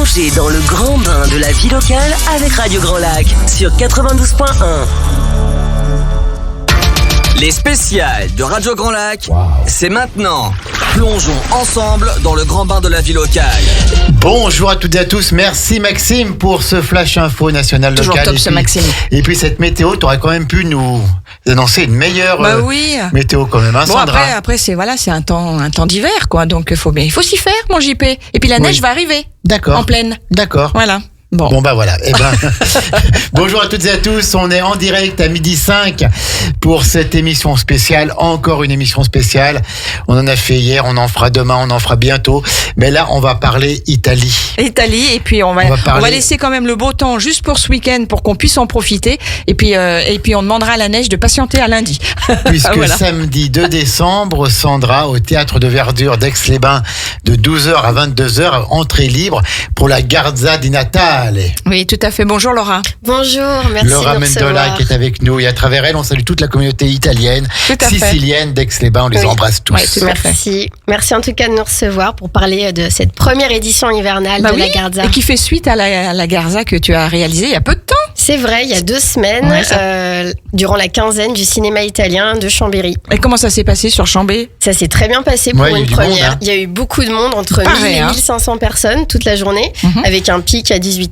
Plongez dans le grand bain de la vie locale avec Radio Grand Lac sur 92.1. Les spéciales de Radio Grand Lac, c'est maintenant. Plongeons ensemble dans le grand bain de la vie locale. Bonjour à toutes et à tous, merci Maxime pour ce flash info national local. Toujours top ce Maxime. Et puis cette météo, tu aurais quand même pu nous annoncer une meilleure météo quand même, hein, bon, Sandra. après c'est un temps d'hiver quoi, donc il faut s'y faire mon JP. Et puis la neige va arriver. D'accord. En pleine. D'accord. Voilà. Bon bah voilà. Bonjour à toutes et à tous, on est en direct à 12h05 pour cette émission spéciale, encore une émission spéciale. On en a fait hier, on en fera demain, on en fera bientôt. Mais là, on va parler Italie. Et puis on va laisser quand même le beau temps juste pour ce week-end pour qu'on puisse en profiter. Et puis on demandera à la neige de patienter à lundi. Puisque samedi 2 décembre, Sandra, au Théâtre de Verdure d'Aix-les-Bains, de 12h à 22h, entrée libre pour la Garza di Natale. Oui, tout à fait. Bonjour Laura. Bonjour, merci Laura de nous recevoir. Mendola qui est avec nous. Et à travers elle, on salue toute la communauté italienne, sicilienne d'Aix-les-Bains. On les embrasse tous. Oui, tout à fait. Merci en tout cas de nous recevoir pour parler de cette première édition hivernale de la Garza. Et qui fait suite à la Garza que tu as réalisée il y a peu de temps. C'est vrai, il y a 2 semaines, durant la quinzaine du cinéma italien de Chambéry. Et comment ça s'est passé sur Chambé ? Ça s'est très bien passé pour une première. Monde, Il y a eu beaucoup de monde, entre 1000 et 1500 personnes toute la journée, avec un pic à 18h.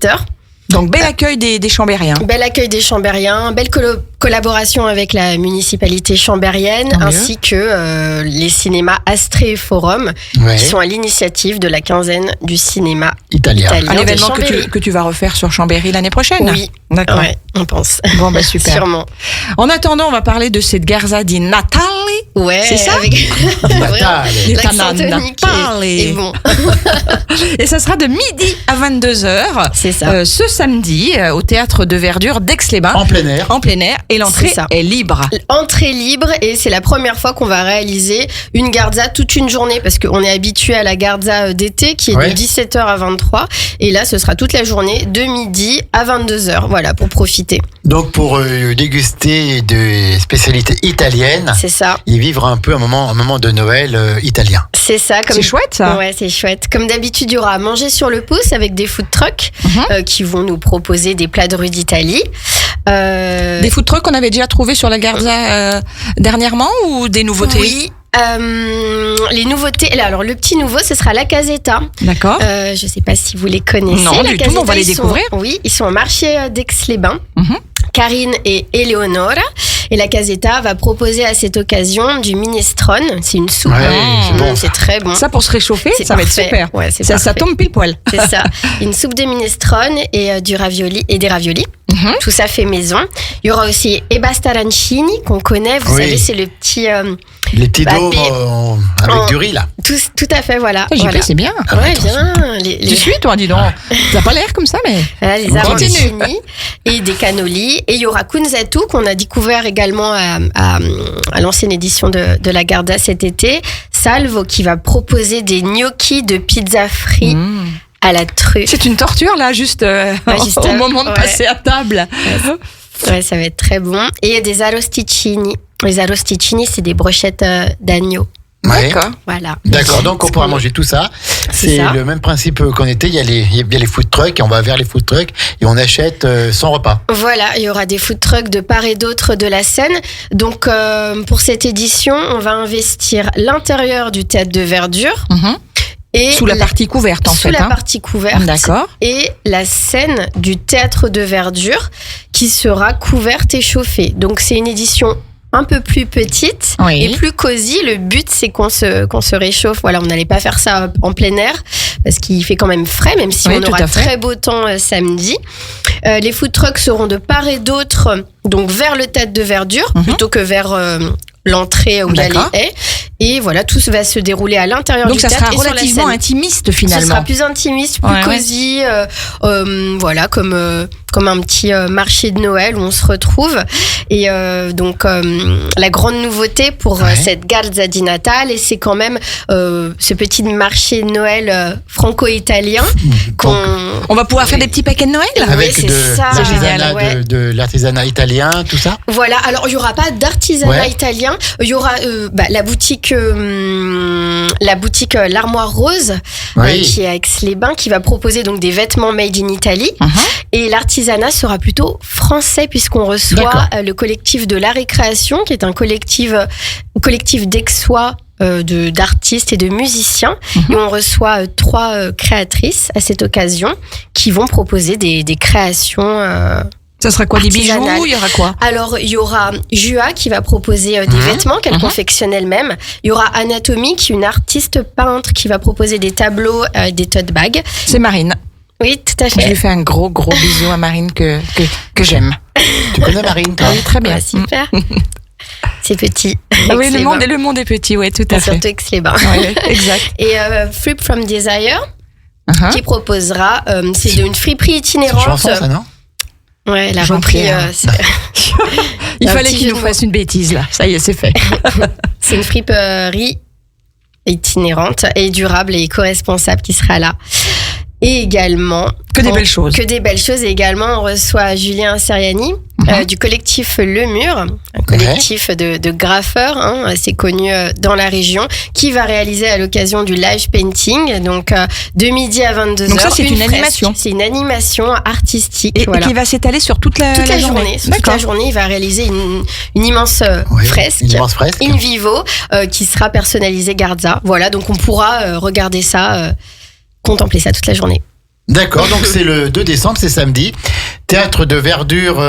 Donc bel accueil des Chambériens. Bel accueil des Chambériens, belle collaboration avec la municipalité chambérienne, ainsi que les cinémas Astrée et Forum, qui sont à l'initiative de la quinzaine du cinéma italien. Un événement que tu vas refaire sur Chambéry l'année prochaine ? Oui, d'accord. Ouais, on pense. Bon, bah super. Sûrement. En attendant, on va parler de cette Garza di Natale. Ouais, c'est ça avec l'accent tonique et bon. Et ça sera de midi à 22h. C'est ça. Ce samedi, au Théâtre de Verdure d'Aix-les-Bains. En plein air. En plein air. Et l'entrée est libre. Entrée libre, et c'est la première fois qu'on va réaliser une Garza toute une journée, parce qu'on est habitué à la Garza d'été qui est de 17h à 23h. Et là, ce sera toute la journée de midi à 22h. Voilà, pour profiter. Donc pour déguster des spécialités italiennes. C'est ça. Et vivre un peu un moment de Noël italien. C'est ça. C'est chouette ça. Ouais, c'est chouette. Comme d'habitude, il y aura à manger sur le pouce avec des food trucks qui vont nous proposer des plats de rue d'Italie. Des food trucks qu'on avait déjà trouvés sur la Garza dernièrement, ou des nouveautés ? Oui. Les nouveautés. Alors, le petit nouveau, ce sera la Casetta. D'accord. Je sais pas si vous les connaissez. Non, du tout, on va les découvrir. Oui, ils sont au marché d'Aix-les-Bains. Karine et Eleonora. Et la Casetta va proposer à cette occasion du minestrone. C'est une soupe. C'est bon. C'est très bon. Ça, pour se réchauffer, ça parfait. va être super. Ouais, ça tombe pile poil. C'est ça. Une soupe de minestrone et des raviolis. Tout ça fait maison. Il y aura aussi Ebasta arancini qu'on connaît. Vous savez, c'est le petit... les petits dos avec du riz, là. Tout à fait, voilà. JP, c'est bien. Ouais, bien. Tu suis, toi, dis donc. Ça n'a pas l'air comme ça, mais... Voilà, les arancini et des cannolis. Et il y aura Kunzatu, qu'on a découvert également à l'ancienne édition de la Garda cet été. Salvo, qui va proposer des gnocchis de pizza frite à la truffe. C'est une torture, là, juste au moment de passer à table. Ouais, ça va être très bon. Et il y a des arrosticini. Les arrosticini, c'est des brochettes d'agneau. Ouais. D'accord. Voilà. D'accord, donc on pourra manger tout ça. C'est le même principe qu'en été. Il y a les food trucks, et on va vers les food trucks et on achète son repas. Voilà, il y aura des food trucks de part et d'autre de la Seine. Donc pour cette édition, on va investir l'intérieur du Théâtre de Verdure. Et sous la partie couverte, en fait. Sous la partie couverte. D'accord. Et la scène du Théâtre de Verdure qui sera couverte et chauffée. Donc c'est une édition un peu plus petite et plus cosy. Le but, c'est qu'on se réchauffe. Voilà, on n'allait pas faire ça en plein air parce qu'il fait quand même frais, même si on aura très beau temps samedi. Les food trucks seront de part et d'autre, donc vers le Théâtre de Verdure, plutôt que vers l'entrée où il y a les haies. Et voilà, tout va se dérouler à l'intérieur du théâtre. Donc ça sera relativement intimiste finalement. Ce sera plus intimiste, plus cosy, voilà, comme un petit marché de Noël où on se retrouve. Et donc la grande nouveauté pour cette Garza di Natale, et c'est quand même ce petit marché de Noël franco-italien on va pouvoir faire des petits paquets de Noël avec de l'artisanat italien, tout ça. Voilà, alors il n'y aura pas d'artisanat italien, il y aura la boutique que la boutique L'Armoire Rose, qui est à Aix-les-Bains, qui va proposer donc des vêtements made in Italy. Et l'artisanat sera plutôt français, puisqu'on reçoit le collectif de l'art et création, qui est un collectif d'Aixois, d'artistes et de musiciens. Et on reçoit 3 créatrices à cette occasion qui vont proposer des créations ça sera quoi, des bijoux? Il y aura quoi? Alors, il y aura Jua qui va proposer des vêtements qu'elle confectionne elle-même. Il y aura Anatomy, qui est une artiste peintre qui va proposer des tableaux, des tote bags. C'est Marine. Oui, tout à fait. Je lui fais un gros bisou à Marine que j'aime. Tu connais Marine, toi? Oui, très bien. Super. C'est petit. Oui, le monde est petit, oui, tout à fait. Surtout Aix-les-Bains. Oui, exact. Et Flip from Desire, qui proposera, c'est une friperie itinérante. C'est une chanson, ça, non? Ouais, elle a repris. Il fallait qu'il nous fasse une bêtise, là. Ça y est, c'est fait. C'est une friperie itinérante et durable et éco-responsable qui sera là. Et également... Que des belles choses. Que des belles choses. Et également, on reçoit Julien Seriani du collectif Le Mur, un collectif de graffeurs assez connu dans la région, qui va réaliser à l'occasion du live painting, donc de midi à 22h. Donc ça, c'est une animation. C'est une animation artistique. Et qui va s'étaler sur toute la journée. Toute la journée, il va réaliser une immense fresque. Une immense fresque. In vivo, qui sera personnalisée Garza. Voilà, donc on pourra regarder ça... contempler ça toute la journée. D'accord, donc c'est le 2 décembre, c'est samedi. Théâtre de Verdure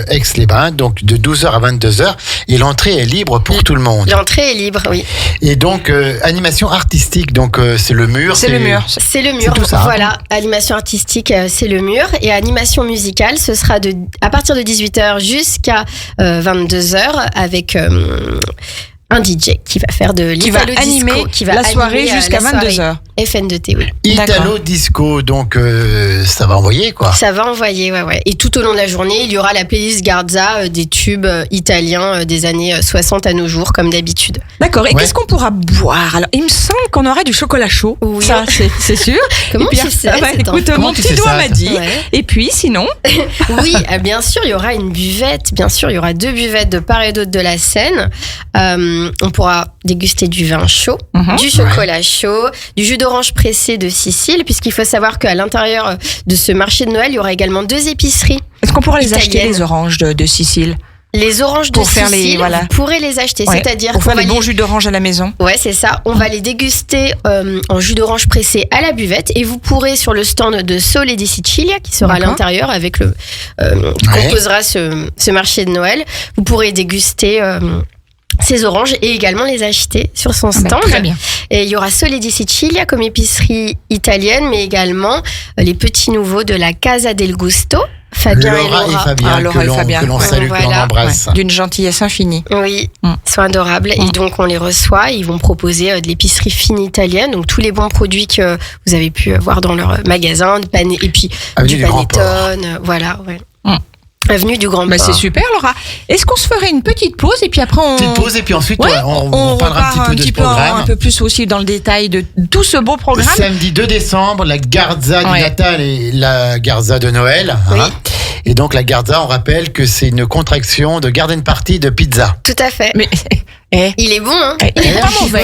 Aix-les-Bains, donc de 12h à 22h. Et l'entrée est libre pour tout le monde. L'entrée est libre, oui. Et donc, animation artistique, donc c'est le mur. C'est le mur. C'est le mur, tout ça, voilà. Animation artistique, c'est le mur. Et animation musicale, ce sera à partir de 18h jusqu'à 22h avec... un DJ qui va faire de l'Italo Disco, qui va la soirée jusqu'à 22h. FN2T, oui. Italo Disco, donc ça va envoyer quoi. Ça va envoyer, ouais. Et tout au long de la journée, il y aura la playlist Garza des tubes italiens des années 60 à nos jours, comme d'habitude. D'accord. Et qu'est-ce qu'on pourra boire? Alors, il me semble qu'on aura du chocolat chaud. Oui. Ça, c'est sûr. Comment tu sais? Écoute, mon petit doigt m'a dit. Ouais. Et puis, sinon? Oui, bien sûr, il y aura une buvette. Bien sûr, il y aura 2 buvettes de part et d'autre de la Seine. On pourra déguster du vin chaud, du chocolat chaud, du jus d'orange pressé de Sicile, puisqu'il faut savoir qu'à l'intérieur de ce marché de Noël, il y aura également 2 épiceries. Est-ce qu'on pourra les acheter, les oranges de Sicile? Les oranges de Sicile, vous pourrez les acheter. C'est-à-dire pour faire les bons jus d'orange à la maison. Ouais, c'est ça. On va les déguster en jus d'orange pressé à la buvette. Et vous pourrez, sur le stand de Sole di Sicilia, qui sera à l'intérieur, avec qui composera ce marché de Noël, vous pourrez déguster... ces oranges et également les acheter sur son stand. Très bien. Et il y aura Sole di Sicilia comme épicerie italienne, mais également les petits nouveaux de la Casa del Gusto. Fabien et Laura. Que l'on salue, que l'on embrasse. D'une gentillesse infinie. Oui, ils sont adorables. Et donc, on les reçoit. Ils vont proposer de l'épicerie fine italienne. Donc, tous les bons produits que vous avez pu voir dans leur magasin. Et puis, du panettone. Voilà, ouais. Avenue du Grand Port. C'est super, Laura. Est-ce qu'on se ferait une petite pause et puis après Petite pause et puis ensuite on parlera un petit peu de ce programme. Un peu plus aussi dans le détail de tout ce beau programme. Samedi 2 décembre, la Garza du Natal et la Garza de Noël. Oui. Et donc la Garza, on rappelle que c'est une contraction de garden party de pizza. Tout à fait. Mais il est bon, hein. Il est pas mauvais.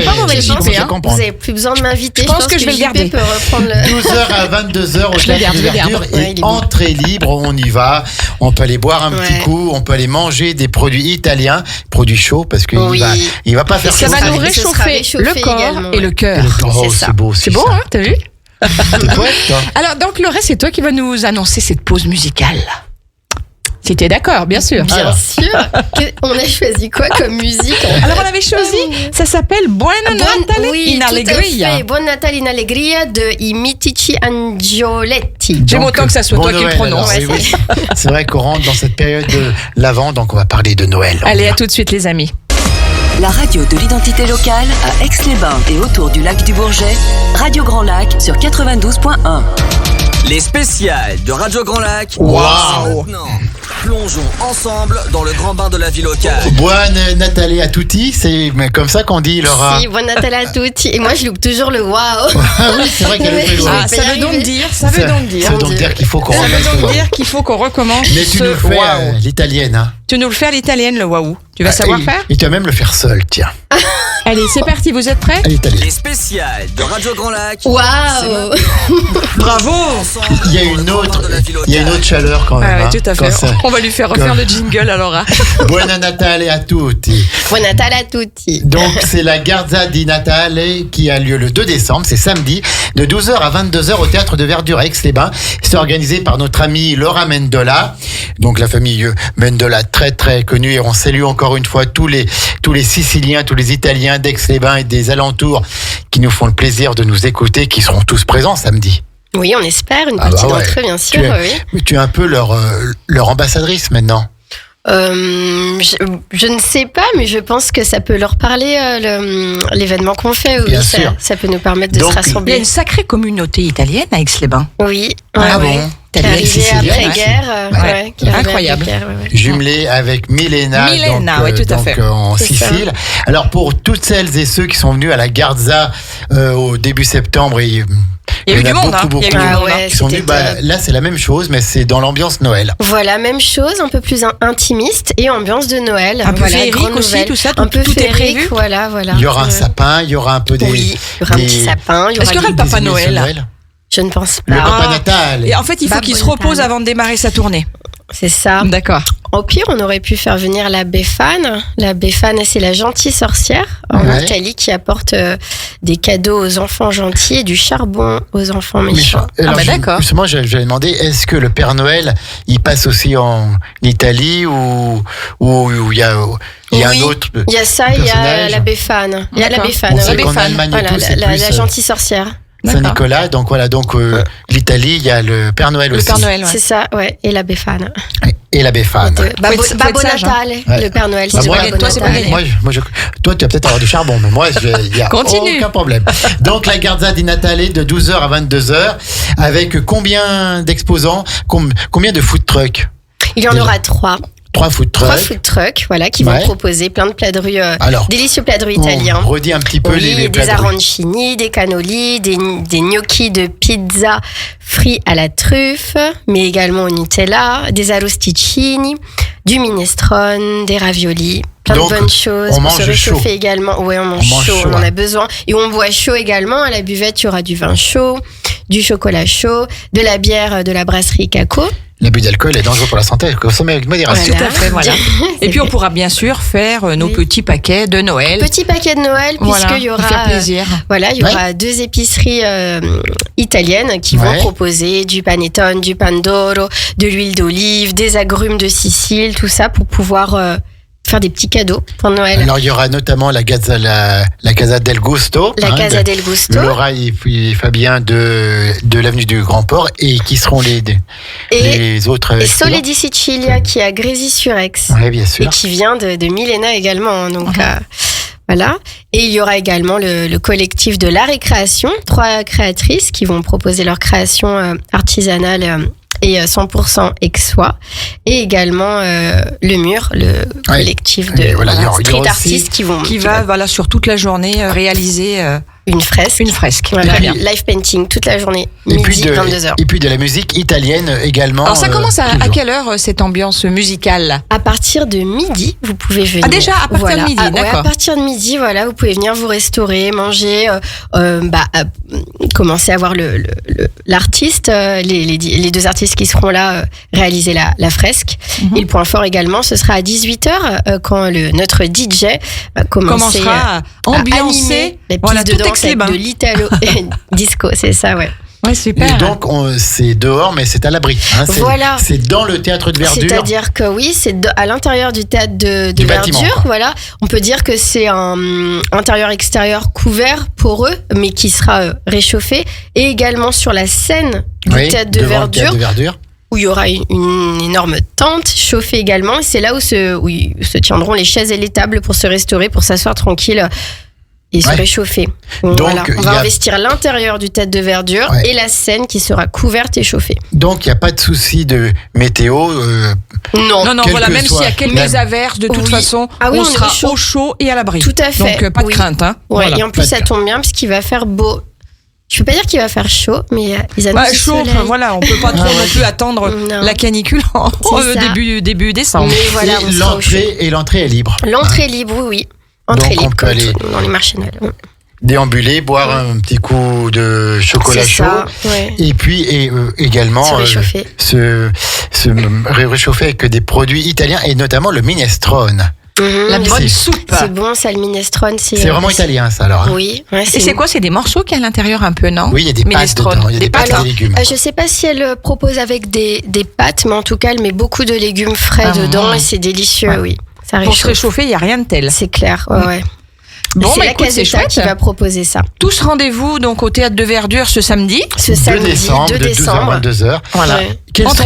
Pas mauvais, vous avez plus besoin de m'inviter. Je pense que je vais le garder. Peut reprendre 12h à 22h au Théâtre de Verdure et entrée libre, on y va. On peut aller boire un petit coup, on peut aller manger des produits italiens, produits chauds parce qu'il il va pas faire ça. Ça va nous réchauffer le corps et le cœur. C'est beau, c'est beau, hein, t'as vu? C'est poète, toi. Alors donc Laura, c'est toi qui vas nous annoncer cette pause musicale. Si t'es d'accord, bien sûr. Bien sûr. On a choisi quoi comme musique? Alors on avait choisi, ça s'appelle Buon Natale in Allegria. Buon Natale in Allegria de I Mitici Angioletti. J'aime autant que ça soit toi qui le prononce. C'est vrai qu'on rentre dans cette période de l'Avent, donc on va parler de Noël. Allez, à tout de suite les amis. La radio de l'identité locale à Aix-les-Bains et autour du lac du Bourget, Radio Grand Lac sur 92.1. Les spéciales de Radio Grand Lac. Waouh! Maintenant, plongeons ensemble dans le grand bain de la vie locale. Buon Natale a tutti, c'est comme ça qu'on dit, Laura. Si, Buon Natale a tutti. Et moi, je loupe toujours le waouh. Ah oui, c'est vrai qu'elle est ça veut donc dire. Ça veut donc dire qu'il faut qu'on recommence. Ça veut donc dire qu'il faut qu'on recommence. Mais tu nous fais l'italienne, hein. Tu nous le fais à l'italienne, le waouh. Tu vas savoir faire? Et tu vas même le faire seul, tiens. Allez, c'est parti, vous êtes prêts? Allez. Les spéciales de Radio Grand Lac. Waouh! Bravo! Il y a une autre chaleur quand même. Ah oui, tout à fait. On va lui faire refaire le jingle alors. Buon Natale a tutti. Buon Natale a tutti. Donc c'est la Garza di Natale qui a lieu le 2 décembre, c'est samedi, de 12h à 22h au théâtre de Verdure à Aix-les-Bains. C'est organisé par notre amie Laura Mendola. Donc la famille Mendola très très connue, et on salue encore une fois tous les Siciliens, tous les Italiens d'Aix-les-Bains et des alentours qui nous font le plaisir de nous écouter, qui seront tous présents samedi. Oui, on espère, une partie d'entre eux, bien sûr. Tu es un peu leur ambassadrice maintenant. Je ne sais pas, mais je pense que ça peut leur parler l'événement qu'on fait. Oui, ça peut nous permettre de se rassembler. Il y a une sacrée communauté italienne à Aix-les-bains. Oui. Bon. Qui est arrivée après-guerre. Incroyable. Jumelée avec Milena, tout à fait. En Sicile. Alors pour toutes celles et ceux qui sont venus à la Garza au début septembre, il y a eu du monde, beaucoup qui sont venus. Là, c'est la même chose, mais c'est dans l'ambiance Noël. Voilà, même chose, un peu plus intimiste et ambiance de Noël. Un peu féerique aussi, tout ça, un peu tout est prévu. Voilà. Il y aura un sapin, il y aura un peu des... Oui, il y aura un petit sapin. Est-ce qu'il y aura le Papa Noël? Je ne pense pas. Le Papa Natal. Et en fait, il faut qu'il se repose avant de démarrer sa tournée. C'est ça. D'accord. Au pire, on aurait pu faire venir la Befana. La Befana, c'est la gentille sorcière en Italie qui apporte des cadeaux aux enfants gentils et du charbon aux enfants méchants. D'accord. Justement, j'avais demandé, est-ce que le Père Noël, il passe aussi en Italie ou il y a... Il y a un autre. Il y a ça, il y a la Befana. Il y a la Befana. La gentille sorcière. Saint-Nicolas, donc l'Italie, il y a le Père Noël aussi. Le Père Noël, c'est ça, et la Befana. Et la Befana. Babbo Natale, le Père Noël. Toi, tu vas peut-être avoir du charbon, mais moi, il n'y a aucun problème. Donc, la Garza di Natale de 12h à 22h, avec combien d'exposants, combien de food trucks? Il y en aura 3. 3 food trucks, qui vont proposer plein de plats de rue, délicieux plats de rue italiens. On redit un petit peu les plats des arancini, des cannoli, des gnocchis de pizza frits à la truffe, mais également au Nutella, des arrosticini, du minestrone, des raviolis. Plein de bonnes choses. On mange se réchauffer chaud. Également. Oui, on mange chaud, on en a besoin. Et on boit chaud également. À la buvette, il y aura du vin chaud, du chocolat chaud, de la bière de la brasserie Caco. L'abus d'alcool est dangereux pour la santé, consommer avec modération. Tout à fait, voilà. Et puis on pourra bien sûr faire nos petits paquets de Noël. Petits paquets de Noël, puisqu'il y aura, faire plaisir. Il y aura 2 épiceries italiennes qui vont proposer du panettone, du pandoro, de l'huile d'olive, des agrumes de Sicile, tout ça pour pouvoir faire des petits cadeaux pour Noël. Alors il y aura notamment la Casa del Gusto. La Casa del Gusto. Laura et Fabien de l'avenue du Grand Port, et qui seront les autres. Et Sole di Sicilia qui est à Grésy-sur-Aix. Oui, bien sûr. Et qui vient de Milena également. Donc voilà. Et il y aura également le collectif de l'art et création, 3 créatrices qui vont proposer leur création artisanale et 100% aixois, et également le mur, le collectif de street artistes qui va sur toute la journée réaliser une fresque. Voilà, live painting toute la journée, midi 22h. Et puis de la musique italienne également. Alors ça commence à quelle heure cette ambiance musicale? À partir de midi, vous pouvez venir. Ah déjà à partir de midi, d'accord. À partir de midi, vous pouvez venir vous restaurer, manger, commencer à voir l'artiste, les 2 artistes qui seront là réaliser la fresque. Et le point fort également, ce sera à 18h quand notre DJ commencera à ambiancer les pistes de danse avec de l'italo disco, c'est ça, Ouais, super. Et donc, c'est dehors, mais c'est à l'abri. Voilà. C'est dans le théâtre de Verdure. C'est-à-dire que c'est à l'intérieur du théâtre de Verdure. Voilà. On peut dire que c'est un intérieur-extérieur couvert pour eux, mais qui sera réchauffé. Et également sur la scène du théâtre de Verdure. Où il y aura une énorme tente chauffée également. Et c'est là où se tiendront les chaises et les tables pour se restaurer, pour s'asseoir tranquille et se réchauffer. Donc, on va investir l'intérieur du théâtre de Verdure et la scène qui sera couverte et chauffée. Donc il n'y a pas de souci de météo. Non, même s'il y a quelques averses, de toute façon, on sera au chaud et à l'abri. Tout à fait. Donc pas de crainte. Et en plus ça tombe bien parce qu'il va faire beau. Je ne peux pas dire qu'il va faire chaud, mais ils annoncent chaud. On peut pas trop non plus attendre la canicule début décembre. Mais l'entrée est libre. L'entrée est libre, oui. entrée libre dans les marchés Noël. Déambuler, boire un petit coup de chocolat chaud, et puis également se réchauffer avec des produits italiens et notamment le minestrone. La bonne soupe. C'est bon, ça, le minestrone. C'est vraiment italien, ça, alors. Oui. Et c'est quoi? C'est des morceaux qu'il y a à l'intérieur un peu, non? Oui, il y a des pâtes dedans. Il y a des pâtes et des légumes. Je sais pas si elle propose avec des pâtes, mais en tout cas, elle met beaucoup de légumes frais dedans et c'est délicieux, oui. Ça réchauffe. Pour se réchauffer, il n'y a rien de tel. C'est clair, ouais. Bon, c'est la Casetta qui va proposer ça. Tous rendez-vous donc au Théâtre de Verdure ce samedi. 2 décembre, de 12h à 22h. Voilà. Quels sont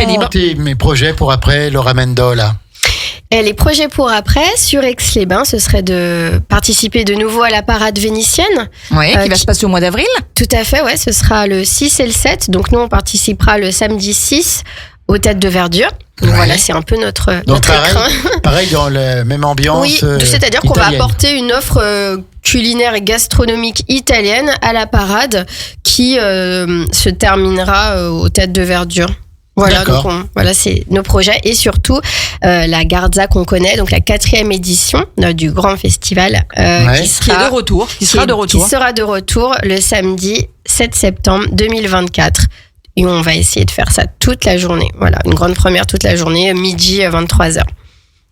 mes projets pour après, Laura Mendola? Et les projets pour après, sur Aix-les-Bains, ce serait de participer de nouveau à la parade vénitienne. Oui, qui va se passer au mois d'avril. Tout à fait, ce sera le 6 et le 7. Donc nous, on participera le samedi 6 au Théâtre de Verdure. Donc voilà, c'est un peu notre écrin. Pareil, dans la même ambiance. Oui, c'est-à-dire qu'on va apporter une offre culinaire et gastronomique italienne à la parade qui se terminera au Théâtre de Verdure. Voilà, donc c'est nos projets et surtout la Garza qu'on connaît, donc la 4e édition du grand festival qui sera de retour le samedi 7 septembre 2024. Et on va essayer de faire ça toute la journée. Voilà, une grande première toute la journée, midi à 23h.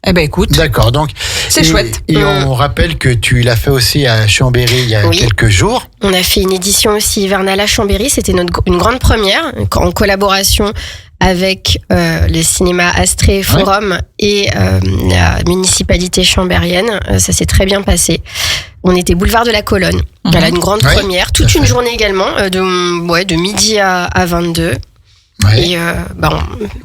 Eh ben écoute. D'accord, donc c'est chouette. Et on rappelle que tu l'as fait aussi à Chambéry il y a quelques jours. On a fait une édition aussi hivernale à Chambéry. C'était une grande première en collaboration avec le cinéma Astrée Forum et la municipalité chambérienne. Ça s'est très bien passé. On était boulevard de la Colonne. Voilà, une grande première. Toute une journée également, de midi à 22. Ouais. Et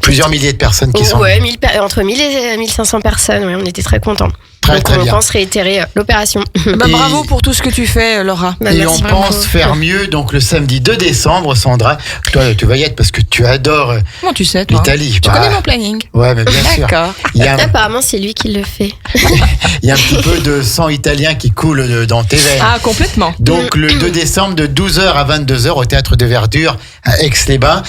plusieurs milliers de personnes qui sont là. Entre 1000 et 1500 personnes, on était très contents. Donc on pense réitérer l'opération. Bravo pour tout ce que tu fais, Laura. Et on pense faire mieux, donc le samedi 2 décembre, Sandra. Toi, tu vas y être parce que tu adores l'Italie. Tu connais mon planning. Ouais, mais bien sûr. D'accord. Apparemment, c'est lui qui le fait. Il y a un petit peu de sang italien qui coule dans tes veines. Ah, complètement. Donc le 2 décembre, de 12h à 22h au Théâtre de Verdure à Aix-les-Bains.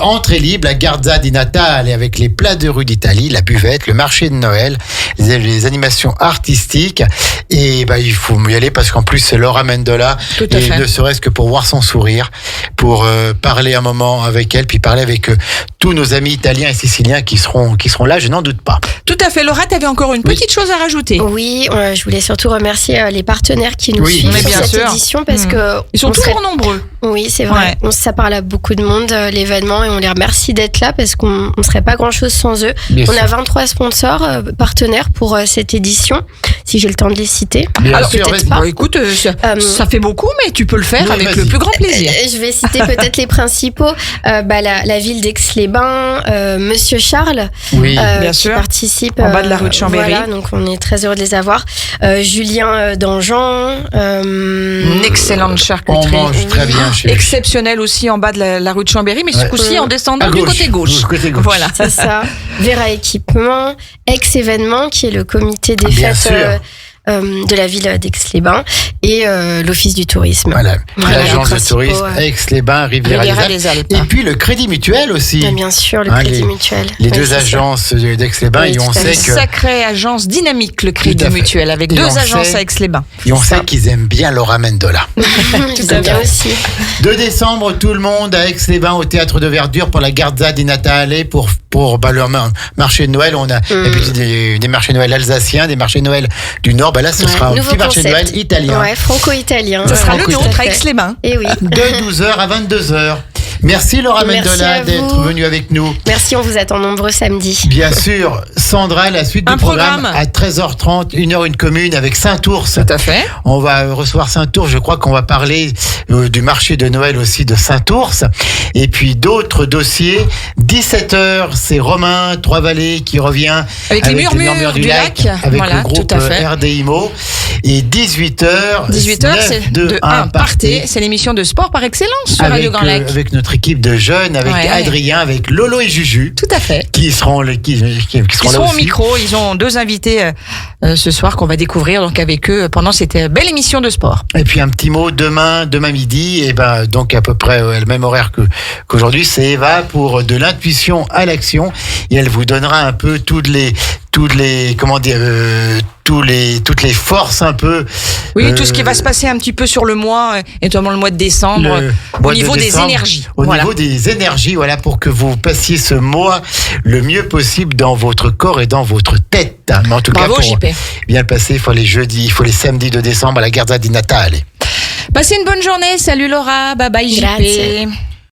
Entrée libre, la Garza di Natale avec les plats de rue d'Italie, la buvette, le marché de Noël, les animations artistique et il faut y aller parce qu'en plus c'est Laura Mendola et ne serait-ce que pour voir son sourire, pour parler un moment avec elle, puis parler avec tous nos amis italiens et siciliens qui seront là, je n'en doute pas. Tout à fait. Laura, tu avais encore une petite chose à rajouter. Oui, je voulais surtout remercier les partenaires qui nous suivent sur cette édition parce que ils sont toujours nombreux. Oui, c'est vrai. Ça parle à beaucoup de monde l'événement et on les remercie d'être là parce qu'on ne serait pas grand-chose sans eux. On a 23 sponsors partenaires pour cette édition. Si j'ai le temps de les citer. Alors peut-être pas. Écoute, ça fait beaucoup, mais tu peux le faire avec le plus grand plaisir. Je vais citer peut-être les principaux. La ville d'Aix-les-Bains, Monsieur Charles, bien qui sûr, participe en bas de la rue de Chambéry. Voilà, donc on est très heureux de les avoir. Julien Dangean, une excellente charcuterie. On mange très bien chez exceptionnel aussi en bas de la rue de Chambéry, mais ce coup-ci en descendant du côté gauche. Voilà, c'est ça. Vera Équipement, Ex-Événement, qui est le comité des fêtes de la ville d'Aix-les-Bains et l'Office du tourisme. Voilà, l'agence de tourisme Aix-les-Bains, Riviera-les-Alpes. Et puis le Crédit Mutuel aussi. Bien sûr, le Crédit Mutuel. Les deux agences d'Aix-les-bains, et on sait que... Sacrée agence dynamique, le Crédit Mutuel, avec deux agences à Aix-les-Bains. Et on sait qu'ils aiment bien Laura Mendola. Tout à fait aussi. 2 décembre, tout le monde à Aix-les-Bains au Théâtre de Verdure pour la Garza di Natale, pour le marché de Noël. On a des marchés de Noël alsaciens, des marchés de Noël du Nord. Là, ce sera un petit marché de Noël italien. Ouais, franco-italien. Ce sera le nôtre à Aix-les-Bains. Et oui. De 12h à 22h. Merci Laura Mendola d'être venue avec nous. Merci, on vous attend nombreux samedi. Bien sûr. Sandra, la suite du programme à 13h30, 1h une commune avec Saint-Ours. Tout à fait. On va recevoir Saint-Ours, je crois qu'on va parler du marché de Noël aussi de Saint-Ours. Et puis d'autres dossiers. 17h, c'est Romain Trois-Vallées qui revient avec les murmures du lac. Avec le groupe RDIMO. Et 18h, c'est de 1 partez. C'est l'émission de sport par excellence sur Radio Grand Lac. Avec notre équipe de jeunes, avec Adrien, avec Lolo et Juju. Tout à fait. Qui seront là au micro. Ils ont 2 invités ce soir qu'on va découvrir donc avec eux pendant cette belle émission de sport. Et puis un petit mot demain midi, et donc à peu près le même horaire qu'aujourd'hui, c'est Eva pour de l'intuition à l'action et elle vous donnera un peu tous toutes les forces un peu. Oui, tout ce qui va se passer un petit peu sur le mois, et notamment le mois de décembre, au niveau des énergies. Au niveau des énergies, voilà, pour que vous passiez ce mois le mieux possible dans votre corps et dans votre tête. Mais en tout cas, pour bien le passer, il faut les jeudis, il faut les samedis de décembre à la Garza di Natale. Passez une bonne journée. Salut Laura. Bye bye JP.